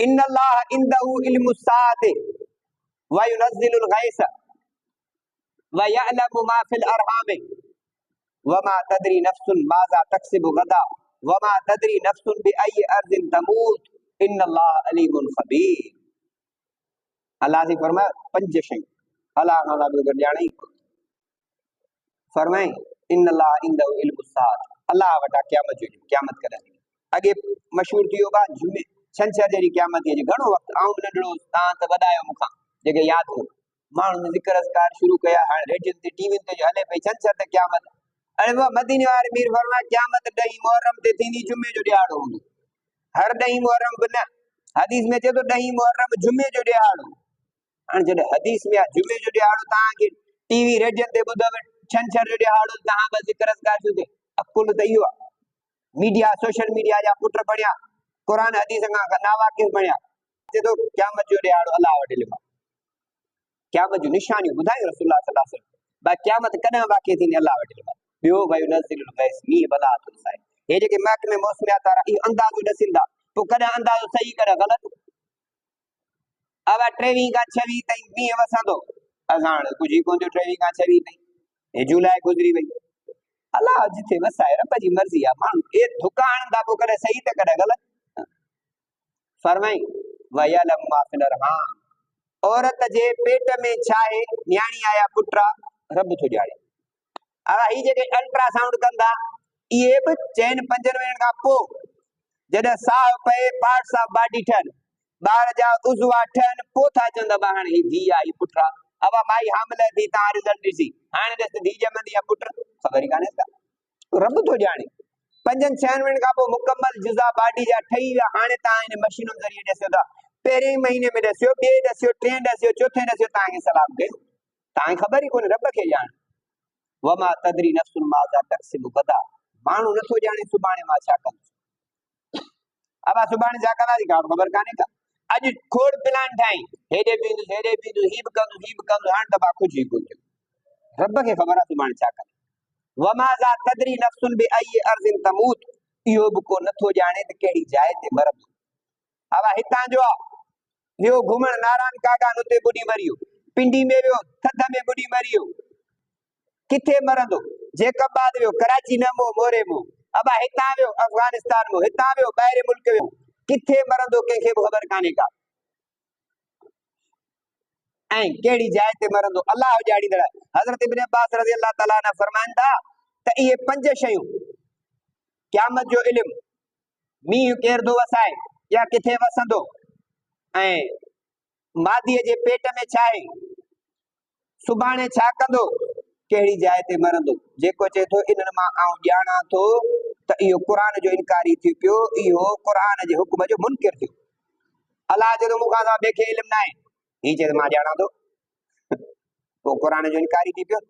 इन्नल्लाह इंदहु इल्मुस साअति व युनज़्ज़िलुल गैस व यअलमु मा फिल अरहाम व मा तदरी नफ्सुन माज़ा तक्सिबु गदा व मा तदरी नफ्सुन बिअय्यि अर्ज़िन तमूत इन्नल्लाह अलीमुन खबीर। अल्लाह से फरमाया पंज शयूं अल्लाह खां बग़ैर ॼाणे फरमाए इन्नल्लाह इंदहु इल्मुस साअत अल्लाह वटा क़यामत जो क़यामत कदे अगे मशहूर थियो बा जुमे छंछर जड़ी क़यामत जे घणो वक्त आऊं नंढड़ो तां त वडायो मुखा जेके याद हो माण्हुनि ज़िक्र अज़कार शुरू कया हाणे रेडियो ते टीवी ते हले पई छंछर ते क़यामत। अरे वो मदीने वाले मीर फरमाया क़यामत 10 मुहर्रम ते थींदी जुमे जो ॾियारो हूंदो हर 10 मुहर्रम बिना हदीस में चए तो 10 मुहर्रम जुमे जो ॾियारो। हाणे जॾहिं हदीस में जुमे जो ॾियारो तव्हांखे टीवी रेडियो ते ॿुधव छंछर जो ॾियारो तव्हां बस ज़िक्र अज़कार शुरू अकुल त इहो आहे मीडिया सोशल मीडिया जा पुट बणिया कुरान हदीस खां नावाकिफ़ बणिया चए तो क़यामत जो ॾियारो अल्लाह वटि लिखा क़यामत जो निशानियूं ॿुधायूं रसूलुल्लाह सल्लल्लाहु अलैहि वसल्लम बा क़यामत कॾहिं वाक़ई थींदी अल्लाह वटि लिखा। ॿियो भाई नज़िलुल गैस मींहुं बला थो हे जेके महकमे मौसमियात वारा इहो अंदाज़ो ॾसींदा पोइ कॾहिं अंदाज़ो सही कॾहिं ग़लति अब 23 खां 26 ताईं मींहुं वसंदो असां हाणे कुझु कोन थियो 23 खां 26 ताईं हे जुलाई गुज़री वई अल्लाह जिथे वसाए रब जी मर्ज़ी आहे माण्हू ए धुका हणंदा पोइ कॾहिं सही त कॾहिं ग़लति फरमाई वयलम मा फिल अरहाम औरत जे पेट में छा आहे न्याणी आया पुट्रा रब थो ॼाणे। अब ही जेके अल्ट्रासाउंड कंदा इहे बि चइनि 5 महीननि खां पोइ जॾहिं साह पए पार्ट्स ऑफ बॉडी ठहनि ॿार जा उज़वा ठहनि पोइ था चवंदा हाणे ही धीउ आहे ही पुटु आहे। अब माई हामिल थी तव्हां रिज़ल्ट ॾिसी हाणे ॾिस धीउ ॼमंदी आहे पुटु ख़बर ई कान्हे का रब थो ॼाणे 5-6 महीननि खां पोइ मुकम्मल जुज़ा बॉडी जा ठही विया हाणे तव्हां इन मशीनुनि ज़रिए ॾिसो था पहिरें महीने में ॾसियो ॿिए ॾसियो टे ॾसियो चौथे ॾसियो तव्हांखे सलाम कयो तव्हांखे ख़बर ई कोन्हे रब खे ॼाणे वमा तदरी नफ्सुन माज़ा तक्सिबु गदा माण्हू नथो ॼाणे सुभाणे मां छा कंदुसि अब सुभाणे छा कंदासीं का ख़बर कान्हे का अॼु खोड़ प्लान ठाही हेॾे बींदुसि ही बि कंदुसि हाणे त कुझु ई कोन थियो रब खे ख़बर आहे सुभाणे छा कंदुसि वमाज़ा तदरी नफ्सुन बिअय्यि अर्ज़िन तमूत इहो बि को नथो ॼाणे त कहिड़ी जाइ ते मरंदो। अब हितां जो वियो घुमण नारायण कागा उते ॿुॾी मरियो पिंडी में वियो थध में ॿुॾी मरियो किथे मरंदो जेकबाद वियो कराची न मोरे मुंहुं अब हितां वियो अफगानिस्तान में हितां वियो ॿाहिरि मुल्क वियो किथे मरंदो कंहिंखे बि ख़बर कान्हे का ऐं कहिड़ी जाइ ते मरंदो अल्लाह ॼाणींदड़ हज़रत इब्न अब्बास रज़ी अल्लाह ताला अन्हु फरमाइनि था त इहे 5 शयूं क़यामत जो इल्मु मींहुं केर थो वसाए या किथे वसंदो ऐं मादीअ जे पेट में छा आहे सुभाणे छा कंदो कहिड़ी जाइ ते मरंदो जेको चए थो इन्हनि मां आउं ॼाणा थो त इहो क़ुरान जो इनकारी थी पियो इहो क़ुरान जे हुक्म जो मुनकिर थियो अल्लाह चए थो मूंखां सवाइ ॿिए खे इल्मु न आहे ही चए मां ॼाणा थो पोइ क़ुरान जो इनकारी थी पियो